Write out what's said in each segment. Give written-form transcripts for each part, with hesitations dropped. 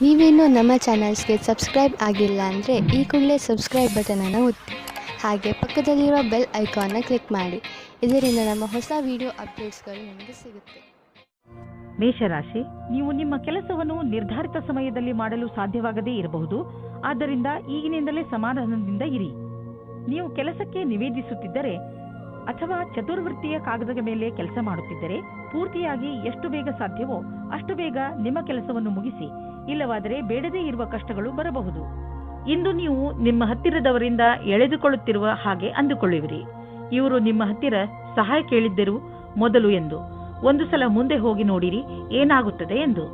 ನೀವೇನೂ ನಮ್ಮ ಚಾನಲ್ಸ್ಗೆ ಸಬ್ಸ್ಕ್ರೈಬ್ ಆಗಿಲ್ಲ ಅಂದರೆ ಈ ಕೂಡಲೇ ಸಬ್ಸ್ಕ್ರೈಬ್ ಬಟನನ್ನು ಒತ್ತಿ ಹಾಗೆ ಪಕ್ಕದಲ್ಲಿರೋ ಬೆಲ್ ಐಕಾನ್ನ ಕ್ಲಿಕ್ ಮಾಡಿ. ಇದರಿಂದ ನಮ್ಮ ಹೊಸ ವಿಡಿಯೋ ಅಪ್ಡೇಟ್ಸ್ಗಳು ನಿಮಗೆ ಸಿಗುತ್ತೆ. ಮೇಷರಾಶಿ, ನೀವು ನಿಮ್ಮ ಕೆಲಸವನ್ನು ನಿರ್ಧಾರಿತ ಸಮಯದಲ್ಲಿ ಮಾಡಲು ಸಾಧ್ಯವಾಗದೇ ಇರಬಹುದು. ಆದ್ದರಿಂದ ಈಗಿನಿಂದಲೇ ಸಮಾಧಾನದಿಂದ ಇರಿ. ನೀವು ಕೆಲಸಕ್ಕೆ ನಿವೇದಿಸುತ್ತಿದ್ದರೆ ಅಥವಾ ಚತುರ್ವೃತ್ತಿಯ ಕಾಗದದ ಮೇಲೆ ಕೆಲಸ ಮಾಡುತ್ತಿದ್ದರೆ ಪೂರ್ತಿಯಾಗಿ ಎಷ್ಟು ಬೇಗ ಸಾಧ್ಯವೋ ಅಷ್ಟು ಬೇಗ ನಿಮ್ಮ ಕೆಲಸವನ್ನು ಮುಗಿಸಿ. ಇಲ್ಲವಾದರೆ ಬೇಡದೇ ಇರುವ ಕಷ್ಟಗಳು ಬರಬಹುದು. ಇಂದು ನೀವು ನಿಮ್ಮ ಹತ್ತಿರದವರಿಂದ ಎಳೆದುಕೊಳ್ಳುತ್ತಿರುವ ಹಾಗೆ ಅಂದುಕೊಳ್ಳುವಿರಿ. ಇವರು ನಿಮ್ಮ ಹತ್ತಿರ ಸಹಾಯ ಕೇಳಿದ್ದರು ಮೊದಲು ಎಂದು. ಒಂದು ಸಲ ಮುಂದೆ ಹೋಗಿ ನೋಡಿರಿ ಏನಾಗುತ್ತದೆ ಎಂದು.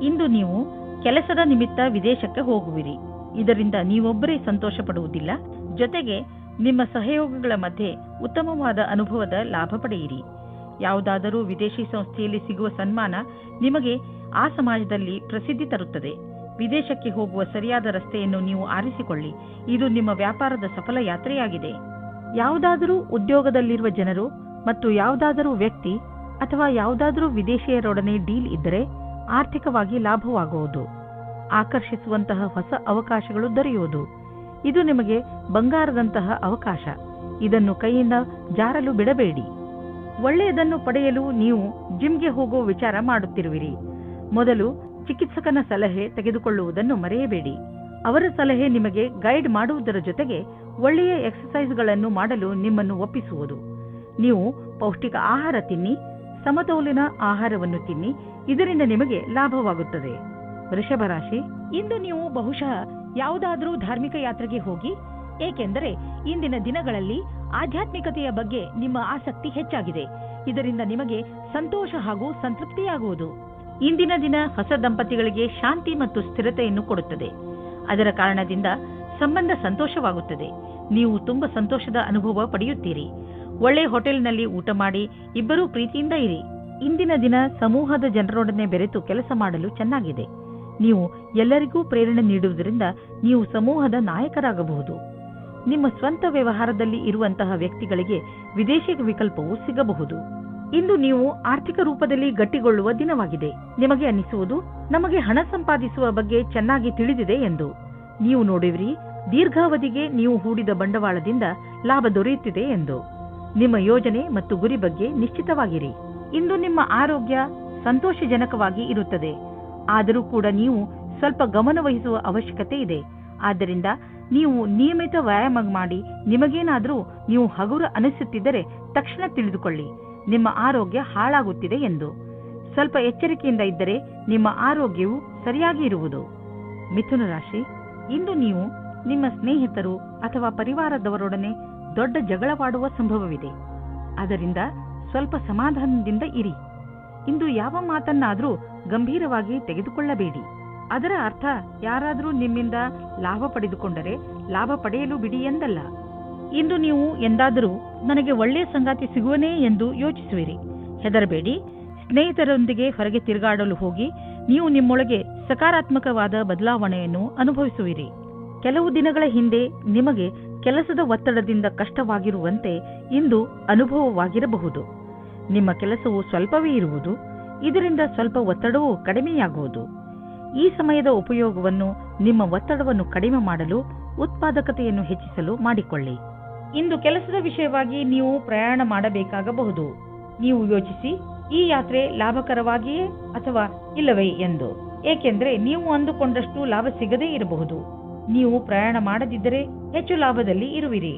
ಇಂದು ನೀವು ಕೆಲಸದ ನಿಮಿತ್ತ ವಿದೇಶಕ್ಕೆ ಹೋಗುವಿರಿ. ಇದರಿಂದ ನೀವೊಬ್ಬರೇ ಸಂತೋಷ ಪಡುವುದಿಲ್ಲ, ಜೊತೆಗೆ ನಿಮ್ಮ ಸಹಯೋಗಗಳ ಮಧ್ಯೆ ಉತ್ತಮವಾದ ಅನುಭವದ ಲಾಭ ಪಡೆಯಿರಿ. ಯಾವುದಾದರೂ ವಿದೇಶಿ ಸಂಸ್ಥೆಯಲ್ಲಿ ಸಿಗುವ ಸನ್ಮಾನ ನಿಮಗೆ ಆ ಸಮಾಜದಲ್ಲಿ ಪ್ರಸಿದ್ಧಿ ತರುತ್ತದೆ. ವಿದೇಶಕ್ಕೆ ಹೋಗುವ ಸರಿಯಾದ ರಸ್ತೆಯನ್ನು ನೀವು ಆರಿಸಿಕೊಳ್ಳಿ. ಇದು ನಿಮ್ಮ ವ್ಯಾಪಾರದ ಸಫಲ ಯಾತ್ರೆಯಾಗಿದೆ. ಯಾವುದಾದರೂ ಉದ್ಯೋಗದಲ್ಲಿರುವ ಜನರು ಮತ್ತು ಯಾವುದಾದರೂ ವ್ಯಕ್ತಿ ಅಥವಾ ಯಾವುದಾದರೂ ವಿದೇಶಿಯರೊಡನೆ ಡೀಲ್ ಇದ್ದರೆ ಆರ್ಥಿಕವಾಗಿ ಲಾಭವಾಗುವುದು. ಆಕರ್ಷಿಸುವಂತಹ ಹೊಸ ಅವಕಾಶಗಳು ದೊರೆಯುವುದು. ಇದು ನಿಮಗೆ ಬಂಗಾರದಂತಹ ಅವಕಾಶ. ಇದನ್ನು ಕೈಯಿಂದ ಜಾರಲು ಬಿಡಬೇಡಿ. ಒಳ್ಳೆಯದನ್ನು ಪಡೆಯಲು ನೀವು ಜಿಮ್ಗೆ ಹೋಗುವ ವಿಚಾರ ಮಾಡುತ್ತಿರುವಿರಿ. ಮೊದಲು ಚಿಕಿತ್ಸಕನ ಸಲಹೆ ತೆಗೆದುಕೊಳ್ಳುವುದನ್ನು ಮರೆಯಬೇಡಿ. ಅವರ ಸಲಹೆ ನಿಮಗೆ ಗೈಡ್ ಮಾಡುವುದರ ಜೊತೆಗೆ ಒಳ್ಳೆಯ ಎಕ್ಸರ್ಸೈಸ್ಗಳನ್ನು ಮಾಡಲು ನಿಮ್ಮನ್ನು ಒಪ್ಪಿಸುವುದು. ನೀವು ಪೌಷ್ಟಿಕ ಆಹಾರ ತಿನ್ನಿ, ಸಮತೋಲಿತ ಆಹಾರವನ್ನು ತಿನ್ನಿ. ಇದರಿಂದ ನಿಮಗೆ ಲಾಭವಾಗುತ್ತದೆ. ವೃಷಭ ರಾಶಿ, ಇಂದು ನೀವು ಬಹುಶಃ ಯಾವುದಾದರೂ ಧಾರ್ಮಿಕ ಯಾತ್ರೆಗೆ ಹೋಗಿ. ಏಕೆಂದರೆ ಇಂದಿನ ದಿನಗಳಲ್ಲಿ ಆಧ್ಯಾತ್ಮಿಕತೆಯ ಬಗ್ಗೆ ನಿಮ್ಮ ಆಸಕ್ತಿ ಹೆಚ್ಚಾಗಿದೆ. ಇದರಿಂದ ನಿಮಗೆ ಸಂತೋಷ ಹಾಗೂ ಸಂತೃಪ್ತಿಯಾಗುವುದು. ಇಂದಿನ ದಿನ ಹೊಸ ದಂಪತಿಗಳಿಗೆ ಶಾಂತಿ ಮತ್ತು ಸ್ಥಿರತೆಯನ್ನು ಕೊಡುತ್ತದೆ. ಅದರ ಕಾರಣದಿಂದ ಸಂಬಂಧ ಸಂತೋಷವಾಗುತ್ತದೆ. ನೀವು ತುಂಬಾ ಸಂತೋಷದ ಅನುಭವ ಪಡೆಯುತ್ತೀರಿ. ಒಳ್ಳೆ ಹೋಟೆಲ್ನಲ್ಲಿ ಊಟ ಮಾಡಿ ಇಬ್ಬರೂ ಪ್ರೀತಿಯಿಂದ ಇರಿ. ಇಂದಿನ ದಿನ ಸಮೂಹದ ಜನರೊಡನೆ ಬೆರೆತು ಕೆಲಸ ಮಾಡಲು ಚೆನ್ನಾಗಿದೆ. ನೀವು ಎಲ್ಲರಿಗೂ ಪ್ರೇರಣೆ ನೀಡುವುದರಿಂದ ನೀವು ಸಮೂಹದ ನಾಯಕರಾಗಬಹುದು. ನಿಮ್ಮ ಸ್ವಂತ ವ್ಯವಹಾರದಲ್ಲಿ ಇರುವಂತಹ ವ್ಯಕ್ತಿಗಳಿಗೆ ವಿದೇಶಿ ವಿಕಲ್ಪವೂ ಸಿಗಬಹುದು. ಇಂದು ನೀವು ಆರ್ಥಿಕ ರೂಪದಲ್ಲಿ ಗಟ್ಟಿಗೊಳ್ಳುವ ದಿನವಾಗಿದೆ. ನಿಮಗೆ ಅನ್ನಿಸುವುದು ನಮಗೆ ಹಣ ಸಂಪಾದಿಸುವ ಬಗ್ಗೆ ಚೆನ್ನಾಗಿ ತಿಳಿದಿದೆ ಎಂದು. ನೀವು ನೋಡುವಿರಿ ದೀರ್ಘಾವಧಿಗೆ ನೀವು ಹೂಡಿದ ಬಂಡವಾಳದಿಂದ ಲಾಭ ದೊರೆಯುತ್ತಿದೆ ಎಂದು. ನಿಮ್ಮ ಯೋಜನೆ ಮತ್ತು ಗುರಿ ಬಗ್ಗೆ ನಿಶ್ಚಿತವಾಗಿರಿ. ಇಂದು ನಿಮ್ಮ ಆರೋಗ್ಯ ಸಂತೋಷಜನಕವಾಗಿ ಇರುತ್ತದೆ. ಆದರೂ ಕೂಡ ನೀವು ಸ್ವಲ್ಪ ಗಮನ ವಹಿಸುವ ಅವಶ್ಯಕತೆ ಇದೆ. ಆದ್ದರಿಂದ ನೀವು ನಿಯಮಿತ ವ್ಯಾಯಾಮ ಮಾಡಿ. ನಿಮಗೇನಾದರೂ ನೀವು ಹಗುರ ಅನಿಸುತ್ತಿದ್ದರೆ ತಕ್ಷಣ ತಿಳಿದುಕೊಳ್ಳಿ, ನಿಮ್ಮ ಆರೋಗ್ಯ ಹಾಳಾಗುತ್ತಿದೆ ಎಂದು. ಸ್ವಲ್ಪ ಎಚ್ಚರಿಕೆಯಿಂದ ಇದ್ದರೆ ನಿಮ್ಮ ಆರೋಗ್ಯವು ಸರಿಯಾಗಿ ಇರುವುದು. ಮಿಥುನ ರಾಶಿ, ಇಂದು ನೀವು ನಿಮ್ಮ ಸ್ನೇಹಿತರು ಅಥವಾ ಪರಿವಾರದವರೊಡನೆ ದೊಡ್ಡ ಜಗಳವಾಡುವ ಸಂಭವವಿದೆ. ಅದರಿಂದ ಸ್ವಲ್ಪ ಸಮಾಧಾನದಿಂದ ಇರಿ. ಇಂದು ಯಾವ ಮಾತನ್ನಾದರೂ ಗಂಭೀರವಾಗಿ ತೆಗೆದುಕೊಳ್ಳಬೇಡಿ. ಅದರ ಅರ್ಥ ಯಾರಾದರೂ ನಿಮ್ಮಿಂದ ಲಾಭ ಪಡೆದುಕೊಂಡರೆ ಲಾಭ ಪಡೆಯಲು ಬಿಡಿ ಎಂದಲ್ಲ. ಇಂದು ನೀವು ಎಂದಾದರೂ ನನಗೆ ಒಳ್ಳೆಯ ಸಂಗಾತಿ ಸಿಗುವನೇ ಎಂದು ಯೋಚಿಸುವಿರಿ. ಹೆದರಬೇಡಿ. ಸ್ನೇಹಿತರೊಂದಿಗೆ ಹೊರಗೆ ತಿರುಗಾಡಲು ಹೋಗಿ ನೀವು ನಿಮ್ಮೊಳಗೆ ಸಕಾರಾತ್ಮಕವಾದ ಬದಲಾವಣೆಯನ್ನು ಅನುಭವಿಸುವಿರಿ. ಕೆಲವು ದಿನಗಳ ಹಿಂದೆ ನಿಮಗೆ ಕೆಲಸದ ಒತ್ತಡದಿಂದ ಕಷ್ಟವಾಗಿರುವಂತೆ ಇಂದು ಅನುಭವವಾಗಿರಬಹುದು. ನಿಮ್ಮ ಕೆಲಸವು ಸ್ವಲ್ಪವೇ ಇರುವುದು. ಇದರಿಂದ ಸ್ವಲ್ಪ ಒತ್ತಡವೂ ಕಡಿಮೆಯಾಗುವುದು. ಈ ಸಮಯದ ಉಪಯೋಗವನ್ನು ನಿಮ್ಮ ಒತ್ತಡವನ್ನು ಕಡಿಮೆ ಮಾಡಲು, ಉತ್ಪಾದಕತೆಯನ್ನು ಹೆಚ್ಚಿಸಲು ಮಾಡಿಕೊಳ್ಳಿ. ಇಂದು ಕೆಲಸದ ವಿಷಯವಾಗಿ ನೀವು ಪ್ರಯಾಣ ಮಾಡಬೇಕಾಗಬಹುದು. ನೀವು ಯೋಚಿಸಿ, ಈ ಯಾತ್ರೆ ಲಾಭಕರವಾಗಿಯೇ ಅಥವಾ ಇಲ್ಲವೇ ಎಂದು. ಏಕೆಂದರೆ ನೀವು ಅಂದುಕೊಂಡಷ್ಟು ಲಾಭ ಸಿಗದೇ ಇರಬಹುದು. ನೀವು ಪ್ರಯಾಣ ಮಾಡದಿದ್ದರೆ ಹೆಚ್ಚು ಲಾಭದಲ್ಲಿ ಇರುವಿರಿ.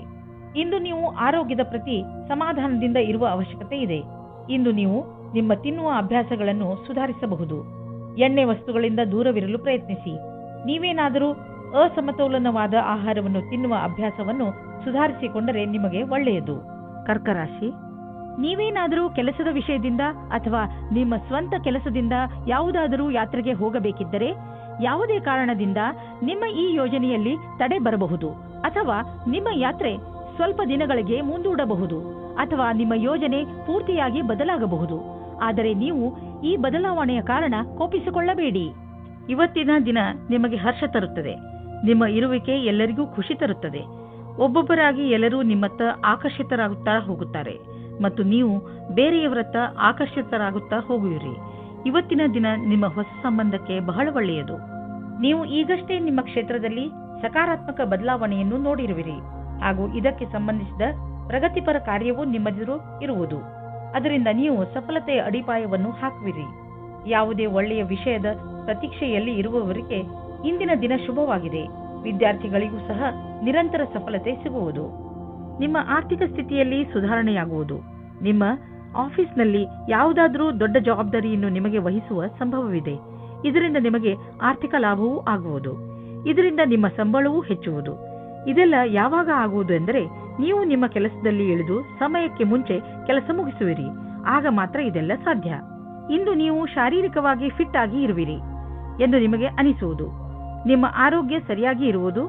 ಇಂದು ನೀವು ಆರೋಗ್ಯದ ಪ್ರತಿ ಸಮಾಧಾನದಿಂದ ಇರುವ ಅವಶ್ಯಕತೆ ಇದೆ. ಇಂದು ನೀವು ನಿಮ್ಮ ತಿನ್ನುವ ಅಭ್ಯಾಸಗಳನ್ನು ಸುಧಾರಿಸಬಹುದು. ಎಣ್ಣೆ ವಸ್ತುಗಳಿಂದ ದೂರವಿರಲು ಪ್ರಯತ್ನಿಸಿ. ನೀವೇನಾದರೂ ಅಸಮತೋಲನವಾದ ಆಹಾರವನ್ನು ತಿನ್ನುವ ಅಭ್ಯಾಸವನ್ನು ಸುಧಾರಿಸಿಕೊಂಡರೆ ನಿಮಗೆ ಒಳ್ಳೆಯದು. ಕರ್ಕರಾಶಿ, ನೀವೇನಾದರೂ ಕೆಲಸದ ವಿಷಯದಿಂದ ಅಥವಾ ನಿಮ್ಮ ಸ್ವಂತ ಕೆಲಸದಿಂದ ಯಾವುದಾದರೂ ಯಾತ್ರೆಗೆ ಹೋಗಬೇಕಿದ್ದರೆ ಯಾವುದೇ ಕಾರಣದಿಂದ ನಿಮ್ಮ ಈ ಯೋಜನೆಯಲ್ಲಿ ತಡೆ ಬರಬಹುದು. ಅಥವಾ ನಿಮ್ಮ ಯಾತ್ರೆ ಸ್ವಲ್ಪ ದಿನಗಳಿಗೆ ಮುಂದೂಡಬಹುದು. ಅಥವಾ ನಿಮ್ಮ ಯೋಜನೆ ಪೂರ್ತಿಯಾಗಿ ಬದಲಾಗಬಹುದು. ಆದರೆ ನೀವು ಈ ಬದಲಾವಣೆಯ ಕಾರಣ ಕೋಪಿಸಿಕೊಳ್ಳಬೇಡಿ. ಇವತ್ತಿನ ದಿನ ನಿಮಗೆ ಹರ್ಷ ತರುತ್ತದೆ. ನಿಮ್ಮ ಇರುವಿಕೆ ಎಲ್ಲರಿಗೂ ಖುಷಿ ತರುತ್ತದೆ. ಒಬ್ಬೊಬ್ಬರಾಗಿ ಎಲ್ಲರೂ ನಿಮ್ಮತ್ತ ಆಕರ್ಷಿತರಾಗುತ್ತಾ ಹೋಗುತ್ತಾರೆ ಮತ್ತು ನೀವು ಬೇರೆಯವರತ್ತ ಆಕರ್ಷಿತರಾಗುತ್ತಾ ಹೋಗುವಿರಿ. ಇವತ್ತಿನ ದಿನ ನಿಮ್ಮ ಹೊಸ ಸಂಬಂಧಕ್ಕೆ ಬಹಳ ಒಳ್ಳೆಯದು. ನೀವು ಈಗಷ್ಟೇ ನಿಮ್ಮ ಕ್ಷೇತ್ರದಲ್ಲಿ ಸಕಾರಾತ್ಮಕ ಬದಲಾವಣೆಯನ್ನು ನೋಡಿರುವಿರಿ ಹಾಗೂ ಇದಕ್ಕೆ ಸಂಬಂಧಿಸಿದ ಪ್ರಗತಿಪರ ಕಾರ್ಯವೂ ನಿಮ್ಮೆದುರು ಇರುವುದು. ಅದರಿಂದ ನೀವು ಸಫಲತೆಯ ಅಡಿಪಾಯವನ್ನು ಹಾಕುವಿರಿ. ಯಾವುದೇ ಒಳ್ಳೆಯ ವಿಷಯದ ಪ್ರತೀಕ್ಷೆಯಲ್ಲಿ ಇರುವವರಿಗೆ ಇಂದಿನ ದಿನ ಶುಭವಾಗಿದೆ. ವಿದ್ಯಾರ್ಥಿಗಳಿಗೂ ಸಹ ನಿರಂತರ ಸಫಲತೆ ಸಿಗುವುದು. ನಿಮ್ಮ ಆರ್ಥಿಕ ಸ್ಥಿತಿಯಲ್ಲಿ ಸುಧಾರಣೆಯಾಗುವುದು. ನಿಮ್ಮ ಆಫೀಸ್ನಲ್ಲಿ ಯಾವುದಾದರೂ ದೊಡ್ಡ ಜವಾಬ್ದಾರಿಯನ್ನು ನಿಮಗೆ ವಹಿಸುವ ಸಂಭವವಿದೆ. ಇದರಿಂದ ನಿಮಗೆ ಆರ್ಥಿಕ ಲಾಭವೂ ಆಗುವುದು. ಇದರಿಂದ ನಿಮ್ಮ ಸಂಬಳವೂ ಹೆಚ್ಚುವುದು. ಇದೆಲ್ಲ ಯಾವಾಗ ಆಗುವುದು ಎಂದರೆ ನೀವು ನಿಮ್ಮ ಕೆಲಸದಲ್ಲಿ ಇಳಿದು ಸಮಯಕ್ಕೆ ಮುಂಚೆ ಕೆಲಸ ಮುಗಿಸುವಿರಿ. ಆಗ ಮಾತ್ರ ಇದೆಲ್ಲ ಸಾಧ್ಯ. ಇಂದು ನೀವು ಶಾರೀರಿಕವಾಗಿ ಫಿಟ್ ಆಗಿ ಇರುವಿರಿ ಎಂದು ನಿಮಗೆ ಅನಿಸುವುದು. ನಿಮ್ಮ ಆರೋಗ್ಯ ಸರಿಯಾಗಿ ಇರುವುದು.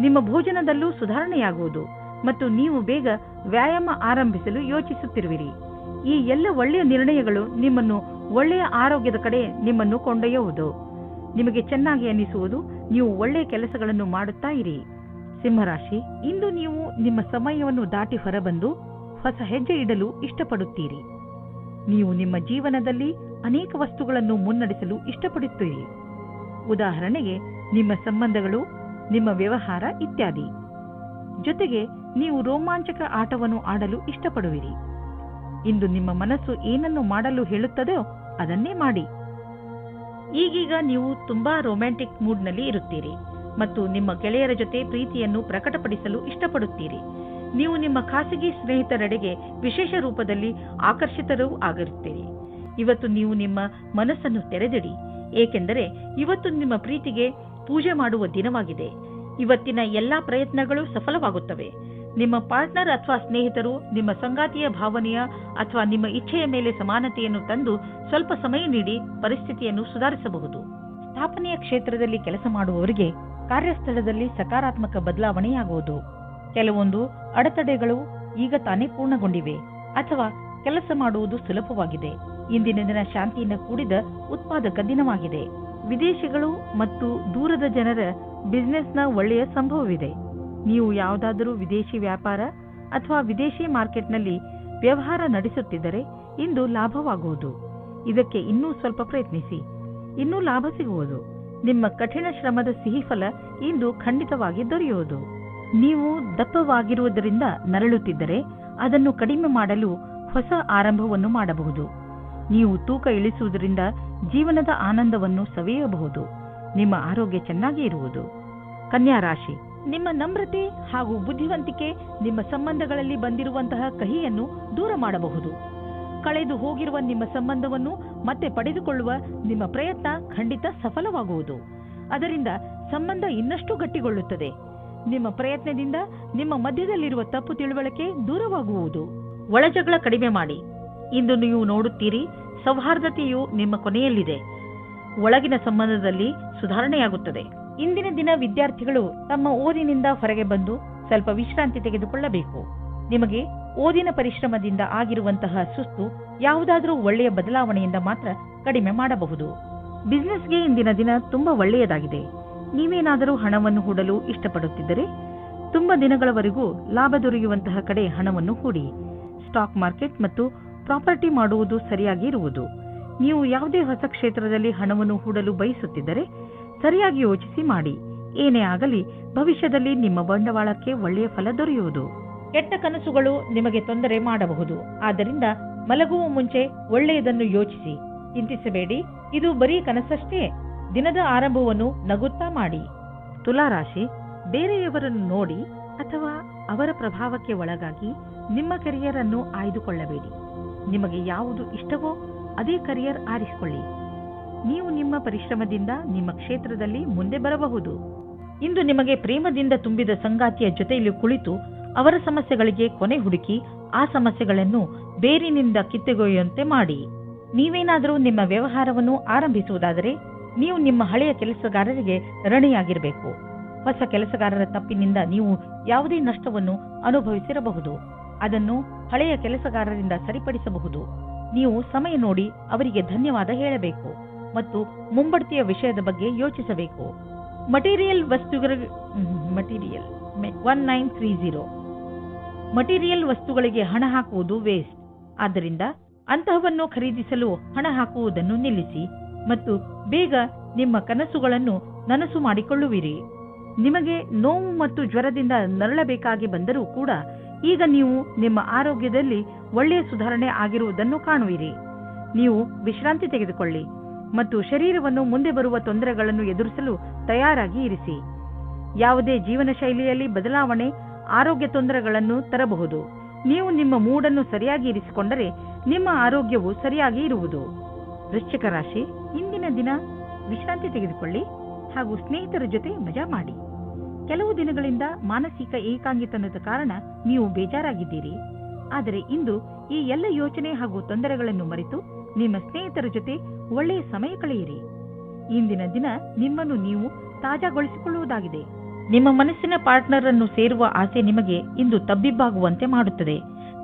ನಿಮ್ಮ ಭೋಜನದಲ್ಲೂ ಸುಧಾರಣೆಯಾಗುವುದು ಮತ್ತು ನೀವು ಬೇಗ ವ್ಯಾಯಾಮ ಆರಂಭಿಸಲು ಯೋಚಿಸುತ್ತಿರುವಿರಿ. ಈ ಎಲ್ಲ ಒಳ್ಳೆಯ ನಿರ್ಣಯಗಳು ನಿಮ್ಮನ್ನು ಒಳ್ಳೆಯ ಆರೋಗ್ಯದ ಕಡೆ ನಿಮ್ಮನ್ನು ಕೊಂಡೊಯ್ಯುವುದು. ನಿಮಗೆ ಚೆನ್ನಾಗಿ ಅನಿಸುವುದು. ನೀವು ಒಳ್ಳೆಯ ಕೆಲಸಗಳನ್ನು ಮಾಡುತ್ತಾ ಇರಿ. ಸಿಂಹರಾಶಿ, ಇಂದು ನೀವು ನಿಮ್ಮ ಸಮಯವನ್ನು ದಾಟಿ ಹೊರಬಂದು ಹೊಸ ಹೆಜ್ಜೆ ಇಡಲು ಇಷ್ಟಪಡುತ್ತೀರಿ. ನೀವು ನಿಮ್ಮ ಜೀವನದಲ್ಲಿ ಅನೇಕ ವಸ್ತುಗಳನ್ನು ಮುನ್ನಡೆಸಲು ಇಷ್ಟಪಡುತ್ತೀರಿ. ಉದಾಹರಣೆಗೆ ನಿಮ್ಮ ಸಂಬಂಧಗಳು, ನಿಮ್ಮ ವ್ಯವಹಾರ ಇತ್ಯಾದಿ. ಜೊತೆಗೆ ನೀವು ರೋಮಾಂಚಕ ಆಟವನ್ನು ಆಡಲು ಇಷ್ಟಪಡುವಿರಿ. ಇಂದು ನಿಮ್ಮ ಮನಸ್ಸು ಏನನ್ನು ಮಾಡಲು ಹೇಳುತ್ತದೋ ಅದನ್ನೇ ಮಾಡಿ. ಈಗೀಗ ನೀವು ತುಂಬಾ ರೊಮ್ಯಾಂಟಿಕ್ ಮೂಡ್ನಲ್ಲಿ ಇರುತ್ತೀರಿ ಮತ್ತು ನಿಮ್ಮ ಗೆಳೆಯರ ಜೊತೆ ಪ್ರೀತಿಯನ್ನು ಪ್ರಕಟಪಡಿಸಲು ಇಷ್ಟಪಡುತ್ತೀರಿ. ನೀವು ನಿಮ್ಮ ಖಾಸಗಿ ಸ್ನೇಹಿತರೆಡೆಗೆ ವಿಶೇಷ ರೂಪದಲ್ಲಿ ಆಕರ್ಷಿತರೂ ಆಗಿರುತ್ತೀರಿ. ಇವತ್ತು ನೀವು ನಿಮ್ಮ ಮನಸ್ಸನ್ನು ತೆರೆದಿಡಿ, ಏಕೆಂದರೆ ಇವತ್ತು ನಿಮ್ಮ ಪ್ರೀತಿಗೆ ಪೂಜೆ ಮಾಡುವ ದಿನವಾಗಿದೆ. ಇವತ್ತಿನ ಎಲ್ಲಾ ಪ್ರಯತ್ನಗಳು ಸಫಲವಾಗುತ್ತವೆ. ನಿಮ್ಮ ಪಾರ್ಟ್ನರ್ ಅಥವಾ ಸ್ನೇಹಿತರು ನಿಮ್ಮ ಸಂಗಾತಿಯ ಭಾವನೆಯ ಅಥವಾ ನಿಮ್ಮ ಇಚ್ಛೆಯ ಮೇಲೆ ಸಮಾನತೆಯನ್ನು ತಂದು ಸ್ವಲ್ಪ ಸಮಯ ನೀಡಿ ಪರಿಸ್ಥಿತಿಯನ್ನು ಸುಧಾರಿಸಬಹುದು. ಸ್ಥಾಪನೆಯ ಕ್ಷೇತ್ರದಲ್ಲಿ ಕೆಲಸ ಮಾಡುವವರಿಗೆ ಕಾರ್ಯಸ್ಥಳದಲ್ಲಿ ಸಕಾರಾತ್ಮಕ ಬದಲಾವಣೆಯಾಗುವುದು. ಕೆಲವೊಂದು ಅಡೆತಡೆಗಳು ಈಗ ತಾನೇ ಪೂರ್ಣಗೊಂಡಿವೆ ಅಥವಾ ಕೆಲಸ ಮಾಡುವುದು ಸುಲಭವಾಗಿದೆ. ಇಂದಿನ ದಿನ ಶಾಂತಿಯಿಂದ ಕೂಡಿದ ಉತ್ಪಾದಕ ದಿನವಾಗಿದೆ. ವಿದೇಶಿಗಳು ಮತ್ತು ದೂರದ ಜನರ ಬಿಸಿನೆಸ್ನ ಒಳ್ಳೆಯ ಸಂಭವವಿದೆ. ನೀವು ಯಾವುದಾದರೂ ವಿದೇಶಿ ವ್ಯಾಪಾರ ಅಥವಾ ವಿದೇಶಿ ಮಾರ್ಕೆಟ್ನಲ್ಲಿ ವ್ಯವಹಾರ ನಡೆಸುತ್ತಿದ್ದರೆ ಇಂದು ಲಾಭವಾಗುವುದು. ಇದಕ್ಕೆ ಇನ್ನೂ ಸ್ವಲ್ಪ ಪ್ರಯತ್ನಿಸಿ, ಇನ್ನೂ ಲಾಭ ಸಿಗುವುದು. ನಿಮ್ಮ ಕಠಿಣ ಶ್ರಮದ ಸಿಹಿ ಫಲ ಇಂದು ಖಂಡಿತವಾಗಿ ದೊರೆಯುವುದು. ನೀವು ದಪ್ಪವಾಗಿರುವುದರಿಂದ ನರಳುತ್ತಿದ್ದರೆ ಅದನ್ನು ಕಡಿಮೆ ಮಾಡಲು ಹೊಸ ಆರಂಭವನ್ನು ಮಾಡಬಹುದು. ನೀವು ತೂಕ ಇಳಿಸುವುದರಿಂದ ಜೀವನದ ಆನಂದವನ್ನು ಸವಿಯಬಹುದು. ನಿಮ್ಮ ಆರೋಗ್ಯ ಚೆನ್ನಾಗಿ ಇರುವುದು. ಕನ್ಯಾ ರಾಶಿ, ನಿಮ್ಮ ನಮ್ರತೆ ಹಾಗೂ ಬುದ್ಧಿವಂತಿಕೆ ನಿಮ್ಮ ಸಂಬಂಧಗಳಲ್ಲಿ ಬಂದಿರುವಂತಹ ಕಹಿಯನ್ನು ದೂರ ಮಾಡಬಹುದು. ಕಳೆದು ಹೋಗಿರುವ ನಿಮ್ಮ ಸಂಬಂಧವನ್ನು ಮತ್ತೆ ಪಡೆದುಕೊಳ್ಳುವ ನಿಮ್ಮ ಪ್ರಯತ್ನ ಖಂಡಿತ ಸಫಲವಾಗುವುದು. ಅದರಿಂದ ಸಂಬಂಧ ಇನ್ನಷ್ಟು ಗಟ್ಟಿಗೊಳ್ಳುತ್ತದೆ. ನಿಮ್ಮ ಪ್ರಯತ್ನದಿಂದ ನಿಮ್ಮ ಮಧ್ಯದಲ್ಲಿರುವ ತಪ್ಪು ತಿಳುವಳಿಕೆ ದೂರವಾಗುವುದು. ಒಳಜಗಳ ಕಡಿಮೆ ಮಾಡಿ. ಇಂದು ನೀವು ನೋಡುತ್ತೀರಿ, ಸೌಹಾರ್ದತೆಯು ನಿಮ್ಮ ಕೊನೆಯಲ್ಲಿದೆ. ಒಳಗಿನ ಸಂಬಂಧದಲ್ಲಿ ಸುಧಾರಣೆಯಾಗುತ್ತದೆ. ಇಂದಿನ ದಿನ ವಿದ್ಯಾರ್ಥಿಗಳು ತಮ್ಮ ಓದಿನಿಂದ ಹೊರಗೆ ಬಂದು ಸ್ವಲ್ಪ ವಿಶ್ರಾಂತಿ ತೆಗೆದುಕೊಳ್ಳಬೇಕು. ನಿಮಗೆ ಓದಿನ ಪರಿಶ್ರಮದಿಂದ ಆಗಿರುವಂತಹ ಸುಸ್ತು ಯಾವುದಾದರೂ ಒಳ್ಳೆಯ ಬದಲಾವಣೆಯಿಂದ ಮಾತ್ರ ಕಡಿಮೆ ಮಾಡಬಹುದು. ಬಿಸಿನೆಸ್ಗೆ ಇಂದಿನ ದಿನ ತುಂಬಾ ಒಳ್ಳೆಯದಾಗಿದೆ. ನೀವೇನಾದರೂ ಹಣವನ್ನು ಹೂಡಲು ಇಷ್ಟಪಡುತ್ತಿದ್ದರೆ ತುಂಬಾ ದಿನಗಳವರೆಗೂ ಲಾಭ ದೊರೆಯುವಂತಹ ಕಡೆ ಹಣವನ್ನು ಹೂಡಿ. ಸ್ಟಾಕ್ ಮಾರ್ಕೆಟ್ ಮತ್ತು ಪ್ರಾಪರ್ಟಿ ಮಾಡುವುದು ಸರಿಯಾಗಿ ಇರುವುದು. ನೀವು ಯಾವುದೇ ಹೊಸ ಕ್ಷೇತ್ರದಲ್ಲಿ ಹಣವನ್ನು ಹೂಡಲು ಬಯಸುತ್ತಿದ್ದರೆ ಸರಿಯಾಗಿ ಯೋಚಿಸಿ ಮಾಡಿ. ಏನೇ ಆಗಲಿ ಭವಿಷ್ಯದಲ್ಲಿ ನಿಮ್ಮ ಬಂಡವಾಳಕ್ಕೆ ಒಳ್ಳೆಯ ಫಲ ದೊರೆಯುವುದು. ಕೆಟ್ಟ ಕನಸುಗಳು ನಿಮಗೆ ತೊಂದರೆ ಮಾಡಬಹುದು. ಆದ್ದರಿಂದ ಮಲಗುವ ಮುಂಚೆ ಒಳ್ಳೆಯದನ್ನು ಯೋಚಿಸಿ. ಚಿಂತಿಸಬೇಡಿ, ಇದು ಬರೀ ಕನಸಷ್ಟೇ. ದಿನದ ಆರಂಭವನ್ನು ನಗುತ್ತಾ ಮಾಡಿ. ತುಲಾರಾಶಿ, ಬೇರೆಯವರನ್ನು ನೋಡಿ ಅಥವಾ ಅವರ ಪ್ರಭಾವಕ್ಕೆ ಒಳಗಾಗಿ ನಿಮ್ಮ ಕೆರಿಯರ್ ಅನ್ನು ಆಯ್ದುಕೊಳ್ಳಬೇಡಿ. ನಿಮಗೆ ಯಾವುದು ಇಷ್ಟವೋ ಅದೇ ಕರಿಯರ್ ಆರಿಸಿಕೊಳ್ಳಿ. ನೀವು ನಿಮ್ಮ ಪರಿಶ್ರಮದಿಂದ ನಿಮ್ಮ ಕ್ಷೇತ್ರದಲ್ಲಿ ಮುಂದೆ ಬರಬಹುದು. ಇಂದು ನಿಮಗೆ ಪ್ರೇಮದಿಂದ ತುಂಬಿದ ಸಂಗಾತಿಯ ಜೊತೆಯಲ್ಲಿ ಕುಳಿತು ಅವರ ಸಮಸ್ಯೆಗಳಿಗೆ ಕೊನೆ ಹುಡುಕಿ ಆ ಸಮಸ್ಯೆಗಳನ್ನು ಬೇರಿನಿಂದ ಕಿತ್ತೊಗೆಯುವಂತೆ ಮಾಡಿ. ನೀವೇನಾದರೂ ನಿಮ್ಮ ವ್ಯವಹಾರವನ್ನು ಆರಂಭಿಸುವುದಾದರೆ ನೀವು ನಿಮ್ಮ ಹಳೆಯ ಕೆಲಸಗಾರರಿಗೆ ಋಣಿಯಾಗಿರಬೇಕು. ಹೊಸ ಕೆಲಸಗಾರರ ತಪ್ಪಿನಿಂದ ನೀವು ಯಾವುದೇ ನಷ್ಟವನ್ನು ಅನುಭವಿಸಿರಬಹುದು. ಅದನ್ನು ಹಳೆಯ ಕೆಲಸಗಾರರಿಂದ ಸರಿಪಡಿಸಬಹುದು. ನೀವು ಸಮಯ ನೋಡಿ ಅವರಿಗೆ ಧನ್ಯವಾದ ಹೇಳಬೇಕು ಮತ್ತು ಮುಂಬಡ್ತಿಯ ವಿಷಯದ ಬಗ್ಗೆ ಯೋಚಿಸಬೇಕು. ಮಟೀರಿಯಲ್ 1930 ಮಟೀರಿಯಲ್ ವಸ್ತುಗಳಿಗೆ ಹಣ ಹಾಕುವುದು ವೇಸ್ಟ್. ಆದ್ದರಿಂದ ಅಂತಹವನ್ನು ಖರೀದಿಸಲು ಹಣ ಹಾಕುವುದನ್ನು ನಿಲ್ಲಿಸಿ ಮತ್ತು ಬೇಗ ನಿಮ್ಮ ಕನಸುಗಳನ್ನು ನನಸು ಮಾಡಿಕೊಳ್ಳುವಿರಿ. ನಿಮಗೆ ನೋವು ಮತ್ತು ಜ್ವರದಿಂದ ನರಳಬೇಕಾಗಿ ಬಂದರೂ ಕೂಡ ಈಗ ನೀವು ನಿಮ್ಮ ಆರೋಗ್ಯದಲ್ಲಿ ಒಳ್ಳೆಯ ಸುಧಾರಣೆ ಆಗಿರುವುದನ್ನು ಕಾಣುವಿರಿ. ನೀವು ವಿಶ್ರಾಂತಿ ತೆಗೆದುಕೊಳ್ಳಿ ಮತ್ತು ಶರೀರವನ್ನು ಮುಂದೆ ಬರುವ ತೊಂದರೆಗಳನ್ನು ಎದುರಿಸಲು ತಯಾರಾಗಿ ಇರಿಸಿ. ಯಾವುದೇ ಜೀವನ ಶೈಲಿಯಲ್ಲಿ ಬದಲಾವಣೆ ಆರೋಗ್ಯ ತೊಂದರೆಗಳನ್ನು ತರಬಹುದು. ನೀವು ನಿಮ್ಮ ಮೂಡನ್ನು ಸರಿಯಾಗಿ ಇರಿಸಿಕೊಂಡರೆ ನಿಮ್ಮ ಆರೋಗ್ಯವು ಸರಿಯಾಗಿ ಇರುವುದು. ವೃಶ್ಚಿಕ ರಾಶಿ, ಇಂದಿನ ದಿನ ವಿಶ್ರಾಂತಿ ತೆಗೆದುಕೊಳ್ಳಿ ಹಾಗೂ ಸ್ನೇಹಿತರ ಜೊತೆ ಮಜಾ ಮಾಡಿ. ಕೆಲವು ದಿನಗಳಿಂದ ಮಾನಸಿಕ ಏಕಾಂಗಿತನದ ಕಾರಣ ನೀವು ಬೇಜಾರಾಗಿದ್ದೀರಿ. ಆದರೆ ಇಂದು ಈ ಎಲ್ಲ ಯೋಚನೆ ಹಾಗೂ ತೊಂದರೆಗಳನ್ನು ಮರೆತು ನಿಮ್ಮ ಸ್ನೇಹಿತರ ಜೊತೆ ಒಳ್ಳೆಯ ಸಮಯ ಕಳೆಯಿರಿ. ಇಂದಿನ ದಿನ ನಿಮ್ಮನ್ನು ನೀವು ತಾಜಾಗೊಳಿಸಿಕೊಳ್ಳುವುದಾಗಿದೆ. ನಿಮ್ಮ ಮನಸ್ಸಿನ ಪಾರ್ಟ್ನರ್ ಅನ್ನು ಸೇರುವ ಆಸೆ ನಿಮಗೆ ಇಂದು ತಬ್ಬಿಬ್ಬಾಗುವಂತೆ ಮಾಡುತ್ತದೆ.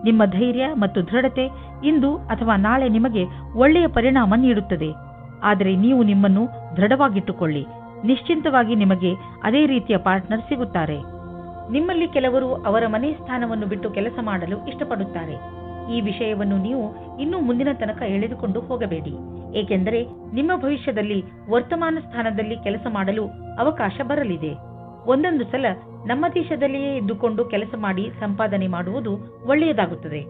ನಿಮ್ಮ ಧೈರ್ಯ ಮತ್ತು ದೃಢತೆ ಇಂದು ಅಥವಾ ನಾಳೆ ನಿಮಗೆ ಒಳ್ಳೆಯ ಪರಿಣಾಮ ನೀಡುತ್ತದೆ. ಆದರೆ ನೀವು ನಿಮ್ಮನ್ನು ದೃಢವಾಗಿಟ್ಟುಕೊಳ್ಳಿ. ನಿಶ್ಚಿಂತವಾಗಿ ನಿಮಗೆ ಅದೇ ರೀತಿಯ ಪಾರ್ಟ್ನರ್ ಸಿಗುತ್ತಾರೆ. ನಿಮ್ಮಲ್ಲಿ ಕೆಲವರು ಅವರ ಮನೆ ಸ್ಥಾನವನ್ನು ಬಿಟ್ಟು ಕೆಲಸ ಮಾಡಲು ಇಷ್ಟಪಡುತ್ತಾರೆ. ಈ ವಿಷಯವನ್ನು ನೀವು ಇನ್ನೂ ಮುಂದಿನ ತನಕ ಎಳೆದುಕೊಂಡು ಹೋಗಬೇಡಿ, ಏಕೆಂದರೆ ನಿಮ್ಮ ಭವಿಷ್ಯದಲ್ಲಿ ವರ್ತಮಾನ ಸ್ಥಾನದಲ್ಲಿ ಕೆಲಸ ಮಾಡಲು ಅವಕಾಶ ಬರಲಿದೆ. ಒಂದೊಂದು ಸಲ ನಮ್ಮ ದೇಶದಲ್ಲಿಯೇ ಇದ್ದುಕೊಂಡು ಕೆಲಸ ಮಾಡಿ ಸಂಪಾದನೆ ಮಾಡುವುದು ಒಳ್ಳೆಯದಾಗುತ್ತದೆ.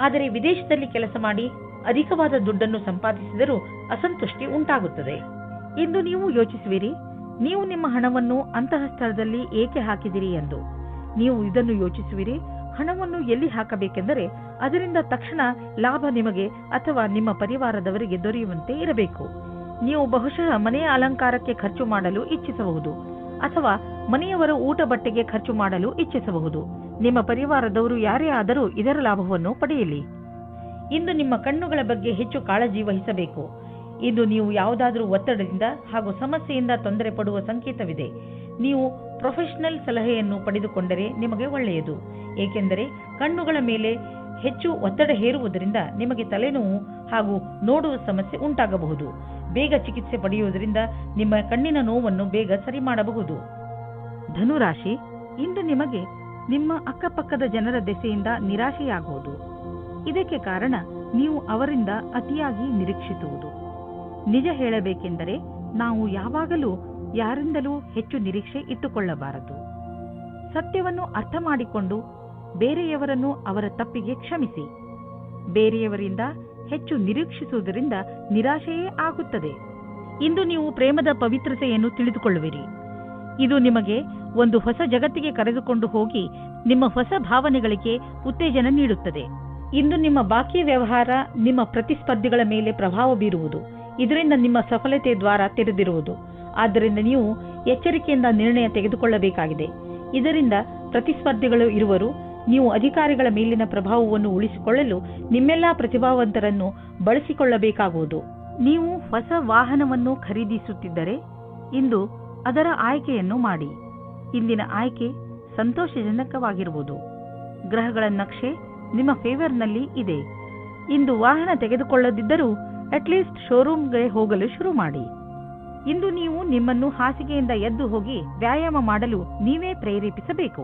ಆದರೆ ವಿದೇಶದಲ್ಲಿ ಕೆಲಸ ಮಾಡಿ ಅಧಿಕವಾದ ದುಡ್ಡನ್ನು ಸಂಪಾದಿಸಿದರೂ ಅಸಂತುಷ್ಟಿ ಉಂಟಾಗುತ್ತದೆ. ಇಂದು ನೀವು ಯೋಚಿಸುವಿರಿ, ನೀವು ನಿಮ್ಮ ಹಣವನ್ನು ಅಂತಹ ಸ್ಥಳದಲ್ಲಿ ಏಕೆ ಹಾಕಿದಿರಿ ಎಂದು. ನೀವು ಇದನ್ನು ಯೋಚಿಸುವಿರಿ, ಹಣವನ್ನು ಎಲ್ಲಿ ಹಾಕಬೇಕೆಂದರೆ ಅದರಿಂದ ತಕ್ಷಣ ಲಾಭ ನಿಮಗೆ ಅಥವಾ ನಿಮ್ಮ ಪರಿವಾರದವರಿಗೆ ದೊರೆಯುವಂತೆ ಇರಬೇಕು. ನೀವು ಬಹುಶಃ ಮನೆಯ ಅಲಂಕಾರಕ್ಕೆ ಖರ್ಚು ಮಾಡಲು ಇಚ್ಛಿಸಬಹುದು ಅಥವಾ ಮನೆಯವರ ಊಟ ಬಟ್ಟೆಗೆ ಖರ್ಚು ಮಾಡಲು ಇಚ್ಛಿಸಬಹುದು. ನಿಮ್ಮ ಪರಿವಾರದವರು ಯಾರೇ ಆದರೂ ಇದರ ಲಾಭವನ್ನು ಪಡೆಯಲಿ. ಇಂದು ನಿಮ್ಮ ಕಣ್ಣುಗಳ ಬಗ್ಗೆ ಹೆಚ್ಚು ಕಾಳಜಿ ವಹಿಸಬೇಕು. ಇಂದು ನೀವು ಯಾವುದಾದರೂ ಒತ್ತಡದಿಂದ ಹಾಗೂ ಸಮಸ್ಯೆಯಿಂದ ತೊಂದರೆ ಪಡುವ ಸಂಕೇತವಿದೆ. ನೀವು ಪ್ರೊಫೆಷನಲ್ ಸಲಹೆಯನ್ನು ಪಡೆದುಕೊಂಡರೆ ನಿಮಗೆ ಒಳ್ಳೆಯದು, ಏಕೆಂದರೆ ಕಣ್ಣುಗಳ ಮೇಲೆ ಹೆಚ್ಚು ಒತ್ತಡ ಹೇರುವುದರಿಂದ ನಿಮಗೆ ತಲೆನೋವು ಹಾಗೂ ನೋಡುವ ಸಮಸ್ಯೆ ಉಂಟಾಗಬಹುದು. ಬೇಗ ಚಿಕಿತ್ಸೆ ಪಡೆಯುವುದರಿಂದ ನಿಮ್ಮ ಕಣ್ಣಿನ ನೋವನ್ನು ಬೇಗ ಸರಿ ಮಾಡಬಹುದು. ಧನುರಾಶಿ, ಇಂದು ನಿಮಗೆ ನಿಮ್ಮ ಅಕ್ಕಪಕ್ಕದ ಜನರ ದೆಸೆಯಿಂದ ನಿರಾಶೆಯಾಗುವುದು. ಇದಕ್ಕೆ ಕಾರಣ ನೀವು ಅವರಿಂದ ಅತಿಯಾಗಿ ನಿರೀಕ್ಷಿಸುವುದು. ನಿಜ ಹೇಳಬೇಕೆಂದರೆ ನಾವು ಯಾವಾಗಲೂ ಯಾರಿಂದಲೂ ಹೆಚ್ಚು ನಿರೀಕ್ಷೆ ಇಟ್ಟುಕೊಳ್ಳಬಾರದು. ಸತ್ಯವನ್ನು ಅರ್ಥ ಮಾಡಿಕೊಂಡು ಬೇರೆಯವರನ್ನು ಅವರ ತಪ್ಪಿಗೆ ಕ್ಷಮಿಸಿ. ಬೇರೆಯವರಿಂದ ಹೆಚ್ಚು ನಿರೀಕ್ಷಿಸುವುದರಿಂದ ನಿರಾಶೆಯೇ ಆಗುತ್ತದೆ. ಇಂದು ನೀವು ಪ್ರೇಮದ ಪವಿತ್ರತೆಯನ್ನು ತಿಳಿದುಕೊಳ್ಳುವಿರಿ. ಇದು ನಿಮಗೆ ಒಂದು ಹೊಸ ಜಗತ್ತಿಗೆ ಕರೆದುಕೊಂಡು ಹೋಗಿ ನಿಮ್ಮ ಹೊಸ ಭಾವನೆಗಳಿಗೆ ಉತ್ತೇಜನ ನೀಡುತ್ತದೆ. ಇಂದು ನಿಮ್ಮ ಬಾಕಿ ವ್ಯವಹಾರ ನಿಮ್ಮ ಪ್ರತಿಸ್ಪರ್ಧಿಗಳ ಮೇಲೆ ಪ್ರಭಾವ ಬೀರುವುದು. ಇದರಿಂದ ನಿಮ್ಮ ಸಫಲತೆ ದ್ವಾರ ತೆರೆದಿರುವುದು. ಆದ್ದರಿಂದ ನೀವು ಎಚ್ಚರಿಕೆಯಿಂದ ನಿರ್ಣಯ ತೆಗೆದುಕೊಳ್ಳಬೇಕಾಗಿದೆ. ಇದರಿಂದ ಪ್ರತಿಸ್ಪರ್ಧಿಗಳು ಇರುವರು. ನೀವು ಅಧಿಕಾರಿಗಳ ಮೇಲಿನ ಪ್ರಭಾವವನ್ನು ಉಳಿಸಿಕೊಳ್ಳಲು ನಿಮ್ಮೆಲ್ಲಾ ಪ್ರತಿಭಾವಂತರನ್ನು ಬಳಸಿಕೊಳ್ಳಬೇಕಾಗುವುದು. ನೀವು ಹೊಸ ವಾಹನವನ್ನು ಖರೀದಿಸುತ್ತಿದ್ದರೆ ಇಂದು ಅದರ ಆಯ್ಕೆಯನ್ನು ಮಾಡಿ. ಇಂದಿನ ಆಯ್ಕೆ ಸಂತೋಷಜನಕವಾಗಿರುವುದು. ಗ್ರಹಗಳ ನಕ್ಷೆ ನಿಮ್ಮ ಫೇವರ್ನಲ್ಲಿ ಇದೆ. ಇಂದು ವಾಹನ ತೆಗೆದುಕೊಳ್ಳದಿದ್ದರೂ ಅಟ್ಲೀಸ್ಟ್ ಶೋರೂಮ್ಗೆ ಹೋಗಲು ಶುರು ಮಾಡಿ. ಇಂದು ನೀವು ನಿಮ್ಮನ್ನು ಹಾಸಿಗೆಯಿಂದ ಎದ್ದು ಹೋಗಿ ವ್ಯಾಯಾಮ ಮಾಡಲು ನೀವೇ ಪ್ರೇರೇಪಿಸಬೇಕು.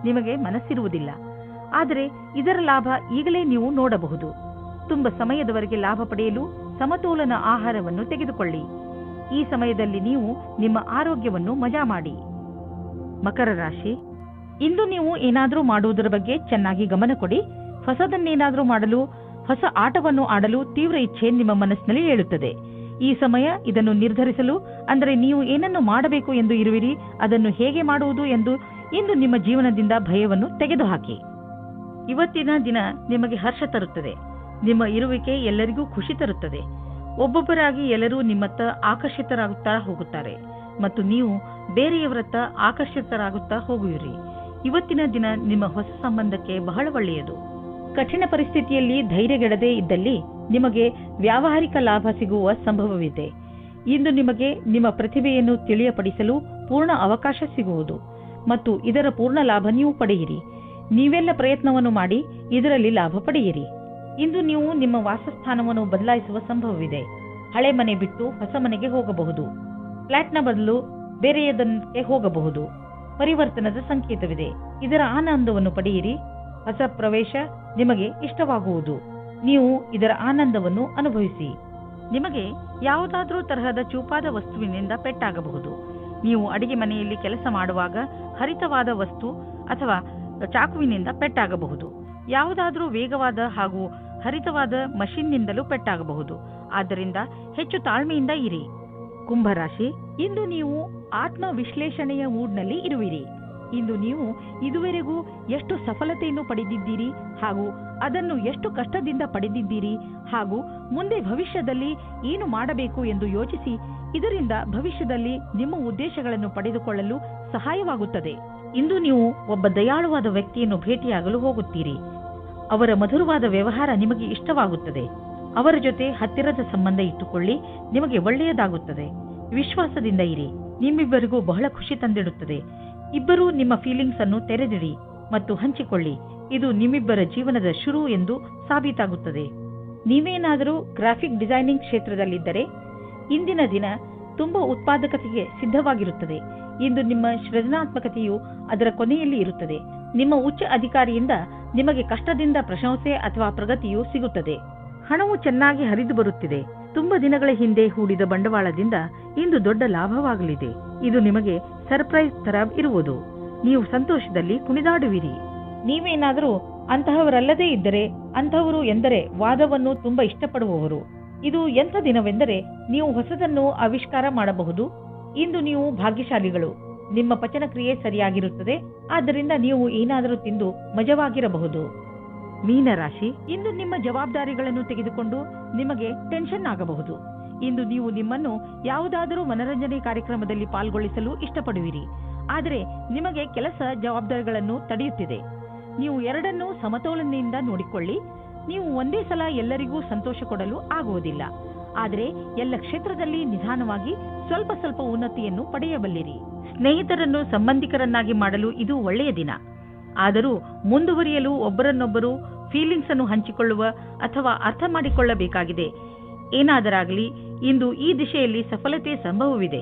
ನಿಮಗೆ ಮನಸ್ಸಿರುವುದಿಲ್ಲ, ಆದರೆ ಇದರ ಲಾಭ ಈಗಲೇ ನೀವು ನೋಡಬಹುದು. ತುಂಬ ಸಮಯದವರೆಗೆ ಲಾಭ ಪಡೆಯಲು ಸಮತೋಲನ ಆಹಾರವನ್ನು ತೆಗೆದುಕೊಳ್ಳಿ. ಈ ಸಮಯದಲ್ಲಿ ನೀವು ನಿಮ್ಮ ಆರೋಗ್ಯವನ್ನು ಮಜಾ ಮಾಡಿ. ಮಕರ ರಾಶಿ, ಇಂದು ನೀವು ಏನಾದರೂ ಮಾಡುವುದರ ಬಗ್ಗೆ ಚೆನ್ನಾಗಿ ಗಮನ ಕೊಡಿ. ಹೊಸದನ್ನೇನಾದರೂ ಮಾಡಲು, ಹೊಸ ಆಟವನ್ನು ಆಡಲು ತೀವ್ರ ಇಚ್ಛೆ ನಿಮ್ಮ ಮನಸ್ಸಿನಲ್ಲಿ ಏಳುತ್ತದೆ. ಈ ಸಮಯ ಇದನ್ನು ನಿರ್ಧರಿಸಲು, ಅಂದರೆ ನೀವು ಏನನ್ನು ಮಾಡಬೇಕು ಎಂದು ಇರುವಿರಿ, ಅದನ್ನು ಹೇಗೆ ಮಾಡುವುದು ಎಂದು ಇಂದು ನಿಮ್ಮ ಜೀವನದಿಂದ ಭಯವನ್ನು ತೆಗೆದುಹಾಕಿ. ಇವತ್ತಿನ ದಿನ ನಿಮಗೆ ಹರ್ಷ ತರುತ್ತದೆ. ನಿಮ್ಮ ಇರುವಿಕೆ ಎಲ್ಲರಿಗೂ ಖುಷಿ ತರುತ್ತದೆ. ಒಬ್ಬೊಬ್ಬರಾಗಿ ಎಲ್ಲರೂ ನಿಮ್ಮತ್ತ ಆಕರ್ಷಿತರಾಗುತ್ತಾ ಹೋಗುತ್ತಾರೆ ಮತ್ತು ನೀವು ಬೇರೆಯವರತ್ತ ಆಕರ್ಷಿತರಾಗುತ್ತಾ ಹೋಗುವಿರಿ. ಇವತ್ತಿನ ದಿನ ನಿಮ್ಮ ಹೊಸ ಸಂಬಂಧಕ್ಕೆ ಬಹಳ ಒಳ್ಳೆಯದು. ಕಠಿಣ ಪರಿಸ್ಥಿತಿಯಲ್ಲಿ ಧೈರ್ಯಗೆಡದೇ ಇದ್ದಲ್ಲಿ ನಿಮಗೆ ವ್ಯಾವಹಾರಿಕ ಲಾಭ ಸಿಗುವ ಸಂಭವವಿದೆ. ಇಂದು ನಿಮಗೆ ನಿಮ್ಮ ಪ್ರತಿಭೆಯನ್ನು ತಿಳಿಯಪಡಿಸಲು ಪೂರ್ಣ ಅವಕಾಶ ಸಿಗುವುದು ಮತ್ತು ಇದರ ಪೂರ್ಣ ಲಾಭ ನೀವು ಪಡೆಯಿರಿ. ನೀವೆಲ್ಲ ಪ್ರಯತ್ನವನ್ನು ಮಾಡಿ ಇದರಲ್ಲಿ ಲಾಭ ಪಡೆಯಿರಿ. ಇಂದು ನೀವು ನಿಮ್ಮ ವಾಸಸ್ಥಾನವನ್ನು ಬದಲಾಯಿಸುವ ಸಂಭವವಿದೆ. ಹಳೆ ಮನೆ ಬಿಟ್ಟು ಹೊಸ ಮನೆಗೆ ಹೋಗಬಹುದು. ಫ್ಲಾಟ್ನ ಬದಲು ಬೇರೆಯದಕ್ಕೆ ಹೋಗಬಹುದು. ಪರಿವರ್ತನದ ಸಂಕೇತವಿದೆ. ಇದರ ಆನಂದವನ್ನು ಪಡೆಯಿರಿ. ಹೊಸ ಪ್ರವೇಶ ನಿಮಗೆ ಇಷ್ಟವಾಗುವುದು. ನೀವು ಇದರ ಆನಂದವನ್ನು ಅನುಭವಿಸಿ. ನಿಮಗೆ ಯಾವುದಾದ್ರೂ ತರಹದ ಚೂಪಾದ ವಸ್ತುವಿನಿಂದ ಪೆಟ್ಟಾಗಬಹುದು. ನೀವು ಅಡಿಗೆ ಮನೆಯಲ್ಲಿ ಕೆಲಸ ಮಾಡುವಾಗ ಹರಿತವಾದ ವಸ್ತು ಅಥವಾ ಚಾಕುವಿನಿಂದ ಪೆಟ್ಟಾಗಬಹುದು. ಯಾವುದಾದ್ರೂ ವೇಗವಾದ ಹಾಗೂ ಹರಿತವಾದ ಮಷಿನ್ನಿಂದಲೂ ಪೆಟ್ಟಾಗಬಹುದು. ಆದ್ದರಿಂದ ಹೆಚ್ಚು ತಾಳ್ಮೆಯಿಂದ ಇರಿ. ಕುಂಭರಾಶಿ, ಇಂದು ನೀವು ಆತ್ಮ ವಿಶ್ಲೇಷಣೆಯ ಮೂಡ್ನಲ್ಲಿ ಇರುವಿರಿ. ಇಂದು ನೀವು ಇದುವರೆಗೂ ಎಷ್ಟು ಸಫಲತೆಯನ್ನು ಪಡೆದಿದ್ದೀರಿ ಹಾಗೂ ಅದನ್ನು ಎಷ್ಟು ಕಷ್ಟದಿಂದ ಪಡೆದಿದ್ದೀರಿ ಹಾಗೂ ಮುಂದೆ ಭವಿಷ್ಯದಲ್ಲಿ ಏನು ಮಾಡಬೇಕು ಎಂದು ಯೋಚಿಸಿ ಇದರಿಂದ ಭವಿಷ್ಯದಲ್ಲಿ ನಿಮ್ಮ ಉದ್ದೇಶಗಳನ್ನು ಪಡೆದುಕೊಳ್ಳಲು ಸಹಾಯವಾಗುತ್ತದೆ. ಇಂದು ನೀವು ಒಬ್ಬ ದಯಾಳುವಾದ ವ್ಯಕ್ತಿಯನ್ನು ಭೇಟಿಯಾಗಲು ಹೋಗುತ್ತೀರಿ. ಅವರ ಮಧುರವಾದ ವ್ಯವಹಾರ ನಿಮಗೆ ಇಷ್ಟವಾಗುತ್ತದೆ. ಅವರ ಜೊತೆ ಹತ್ತಿರದ ಸಂಬಂಧ ಇಟ್ಟುಕೊಳ್ಳಿ, ನಿಮಗೆ ಒಳ್ಳೆಯದಾಗುತ್ತದೆ. ವಿಶ್ವಾಸದಿಂದ ಇರಿ, ನಿಮ್ಮಿಬ್ಬರಿಗೂ ಬಹಳ ಖುಷಿ ತಂದಿಡುತ್ತದೆ. ಇಬ್ಬರೂ ನಿಮ್ಮ ಫೀಲಿಂಗ್ಸ್ ಅನ್ನು ತೆರೆದಿಡಿ ಮತ್ತು ಹಂಚಿಕೊಳ್ಳಿ. ಇದು ನಿಮ್ಮಿಬ್ಬರ ಜೀವನದ ಶುರು ಎಂದು ಸಾಬೀತಾಗುತ್ತದೆ. ನೀವೇನಾದರೂ ಗ್ರಾಫಿಕ್ ಡಿಸೈನಿಂಗ್ ಕ್ಷೇತ್ರದಲ್ಲಿದ್ದರೆ ಇಂದಿನ ದಿನ ತುಂಬಾ ಉತ್ಪಾದಕತೆಗೆ ಸಿದ್ಧವಾಗಿರುತ್ತದೆ. ಇಂದು ನಿಮ್ಮ ಸೃಜನಾತ್ಮಕತೆಯು ಅದರ ಕೊನೆಯಲ್ಲಿ ಇರುತ್ತದೆ. ನಿಮ್ಮ ಉಚ್ಚ ಅಧಿಕಾರಿಯಿಂದ ನಿಮಗೆ ಕಷ್ಟದಿಂದ ಪ್ರಶಂಸೆ ಅಥವಾ ಪ್ರಗತಿಯು ಸಿಗುತ್ತದೆ. ಹಣವು ಚೆನ್ನಾಗಿ ಹರಿದು ಬರುತ್ತಿದೆ. ತುಂಬಾ ದಿನಗಳ ಹಿಂದೆ ಹೂಡಿದ ಬಂಡವಾಳದಿಂದ ಇಂದು ದೊಡ್ಡ ಲಾಭವಾಗಲಿದೆ. ಇದು ನಿಮಗೆ ಸರ್ಪ್ರೈಸ್ ತರ ಇರುವುದು. ನೀವು ಸಂತೋಷದಲ್ಲಿ ಕುಣಿದಾಡುವಿರಿ. ನೀವೇನಾದರೂ ಅಂತಹವರಲ್ಲದೇ ಇದ್ದರೆ ಅಂತಹವರು ಎಂದರೆ ವಾದವನ್ನು ತುಂಬಾ ಇಷ್ಟಪಡುವವರು. ಇದು ಎಂಥ ದಿನವೆಂದರೆ ನೀವು ಹೊಸದನ್ನು ಆವಿಷ್ಕಾರ ಮಾಡಬಹುದು. ಇಂದು ನೀವು ಭಾಗ್ಯಶಾಲಿಗಳು. ನಿಮ್ಮ ಪಚನ ಕ್ರಿಯೆ ಸರಿಯಾಗಿರುತ್ತದೆ. ಆದ್ದರಿಂದ ನೀವು ಏನಾದರೂ ತಿಂದು ಮಜವಾಗಿರಬಹುದು. ಮೀನರಾಶಿ, ಇಂದು ನಿಮ್ಮ ಜವಾಬ್ದಾರಿಗಳನ್ನು ತೆಗೆದುಕೊಂಡು ನಿಮಗೆ ಟೆನ್ಷನ್ ಆಗಬಹುದು. ಇಂದು ನೀವು ನಿಮ್ಮನ್ನು ಯಾವುದಾದರೂ ಮನರಂಜನೆ ಕಾರ್ಯಕ್ರಮದಲ್ಲಿ ಪಾಲ್ಗೊಳಿಸಲು ಇಷ್ಟಪಡುವಿರಿ. ಆದರೆ ನಿಮಗೆ ಕೆಲಸ ಜವಾಬ್ದಾರಿಗಳನ್ನು ತಡೆಯುತ್ತಿದೆ. ನೀವು ಎರಡನ್ನೂ ಸಮತೋಲನೆಯಿಂದ ನೋಡಿಕೊಳ್ಳಿ. ನೀವು ಒಂದೇ ಸಲ ಎಲ್ಲರಿಗೂ ಸಂತೋಷ ಕೊಡಲು ಆಗುವುದಿಲ್ಲ. ಆದರೆ ಎಲ್ಲ ಕ್ಷೇತ್ರದಲ್ಲಿ ನಿಧಾನವಾಗಿ ಸ್ವಲ್ಪ ಸ್ವಲ್ಪ ಉನ್ನತಿಯನ್ನು ಪಡೆಯಬಲ್ಲಿರಿ. ಸ್ನೇಹಿತರನ್ನು ಸಂಬಂಧಿಕರನ್ನಾಗಿ ಮಾಡಲು ಇದು ಒಳ್ಳೆಯ ದಿನ. ಆದರೂ ಮುಂದುವರಿಯಲು ಒಬ್ಬರನ್ನೊಬ್ಬರು ಫೀಲಿಂಗ್ಸ್ ಅನ್ನು ಹಂಚಿಕೊಳ್ಳುವ ಅಥವಾ ಅರ್ಥ ಮಾಡಿಕೊಳ್ಳಬೇಕಾಗಿದೆ. ಏನಾದರಾಗಲಿ ಇಂದು ಈ ದಿಶೆಯಲ್ಲಿ ಸಫಲತೆ ಸಂಭವವಿದೆ.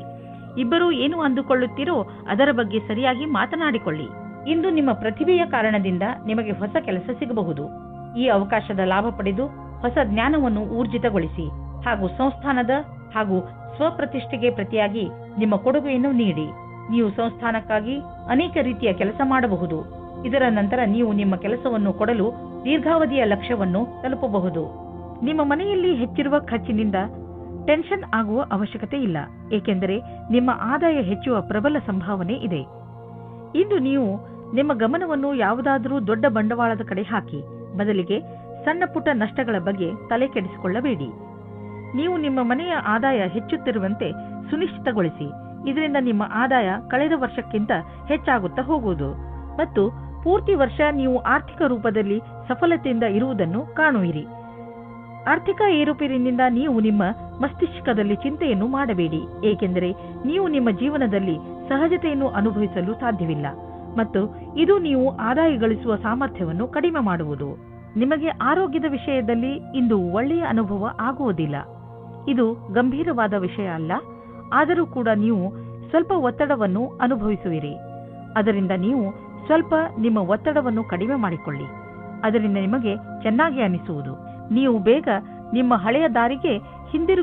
ಇಬ್ಬರೂ ಏನು ಅಂದುಕೊಳ್ಳುತ್ತೀರೋ ಅದರ ಬಗ್ಗೆ ಸರಿಯಾಗಿ ಮಾತನಾಡಿಕೊಳ್ಳಿ. ಇಂದು ನಿಮ್ಮ ಪ್ರತಿಭೆಯ ಕಾರಣದಿಂದ ನಿಮಗೆ ಹೊಸ ಕೆಲಸ ಸಿಗಬಹುದು. ಈ ಅವಕಾಶದ ಲಾಭ ಪಡೆದು ಹೊಸ ಜ್ಞಾನವನ್ನು ಊರ್ಜಿತಗೊಳಿಸಿ ಹಾಗೂ ಸಂಸ್ಥಾನದ ಹಾಗೂ ಸ್ವಪ್ರತಿಷ್ಠೆಗೆ ಪ್ರತಿಯಾಗಿ ನಿಮ್ಮ ಕೊಡುಗೆಯನ್ನು ನೀಡಿ. ನೀವು ಸಂಸ್ಥಾನಕ್ಕಾಗಿ ಅನೇಕ ರೀತಿಯ ಕೆಲಸ ಮಾಡಬಹುದು. ಇದರ ನಂತರ ನೀವು ನಿಮ್ಮ ಕೆಲಸವನ್ನು ಕೊಡಲು ದೀರ್ಘಾವಧಿಯ ಲಕ್ಷ್ಯವನ್ನು ತಲುಪಬಹುದು. ನಿಮ್ಮ ಮನೆಯಲ್ಲಿ ಹೆಚ್ಚಿರುವ ಖರ್ಚಿನಿಂದ ಟೆನ್ಷನ್ ಆಗುವ ಅವಶ್ಯಕತೆ ಇಲ್ಲ, ಏಕೆಂದರೆ ನಿಮ್ಮ ಆದಾಯ ಹೆಚ್ಚುವ ಪ್ರಬಲ ಸಂಭಾವನೆ ಇದೆ. ಇಂದು ನೀವು ನಿಮ್ಮ ಗಮನವನ್ನು ಯಾವುದಾದರೂ ದೊಡ್ಡ ಬಂಡವಾಳದ ಕಡೆ ಹಾಕಿ, ಬದಲಿಗೆ ಸಣ್ಣ ಪುಟ್ಟ ನಷ್ಟಗಳ ಬಗ್ಗೆ ತಲೆ ಕೆಡಿಸಿಕೊಳ್ಳಬೇಡಿ. ನೀವು ನಿಮ್ಮ ಮನೆಯ ಆದಾಯ ಹೆಚ್ಚುತ್ತಿರುವಂತೆ ಸುನಿಶ್ಚಿತಗೊಳಿಸಿ. ಇದರಿಂದ ನಿಮ್ಮ ಆದಾಯ ಕಳೆದ ವರ್ಷಕ್ಕಿಂತ ಹೆಚ್ಚಾಗುತ್ತಾ ಹೋಗುವುದು ಮತ್ತು ಪೂರ್ತಿ ವರ್ಷ ನೀವು ಆರ್ಥಿಕ ರೂಪದಲ್ಲಿ ಸಫಲತೆಯಿಂದ ಇರುವುದನ್ನು ಕಾಣುವಿರಿ. ಆರ್ಥಿಕ ಏರುಪೇರಿನಿಂದ ನೀವು ನಿಮ್ಮ ಮಸ್ತಿಷ್ಕದಲ್ಲಿ ಚಿಂತೆಯನ್ನು ಮಾಡಬೇಡಿ, ಏಕೆಂದರೆ ನೀವು ನಿಮ್ಮ ಜೀವನದಲ್ಲಿ ಸಹಜತೆಯನ್ನು ಅನುಭವಿಸಲು ಸಾಧ್ಯವಿಲ್ಲ ಮತ್ತು ಇದು ನೀವು ಆದಾಯ ಗಳಿಸುವ ಸಾಮರ್ಥ್ಯವನ್ನು ಕಡಿಮೆ ಮಾಡುವುದು. ನಿಮಗೆ ಆರೋಗ್ಯದ ವಿಷಯದಲ್ಲಿ ಇಂದು ಒಳ್ಳೆಯ ಅನುಭವ ಆಗುವುದಿಲ್ಲ. ಇದು ಗಂಭೀರವಾದ ವಿಷಯ ಅಲ್ಲ, ಆದರೂ ಕೂಡ ನೀವು ಸ್ವಲ್ಪ ಒತ್ತಡವನ್ನು ಅನುಭವಿಸುವಿರಿ. ಅದರಿಂದ ನೀವು ಸ್ವಲ್ಪ ನಿಮ್ಮ ಒತ್ತಡವನ್ನು ಕಡಿಮೆ ಮಾಡಿಕೊಳ್ಳಿ. ಅದರಿಂದ ನಿಮಗೆ ಚೆನ್ನಾಗಿ ಅನಿಸುವುದು. ನೀವು ಬೇಗ ನಿಮ್ಮ ಹಳೆಯ ದಾರಿಗೆ ಹಿಂದಿರುಗಿ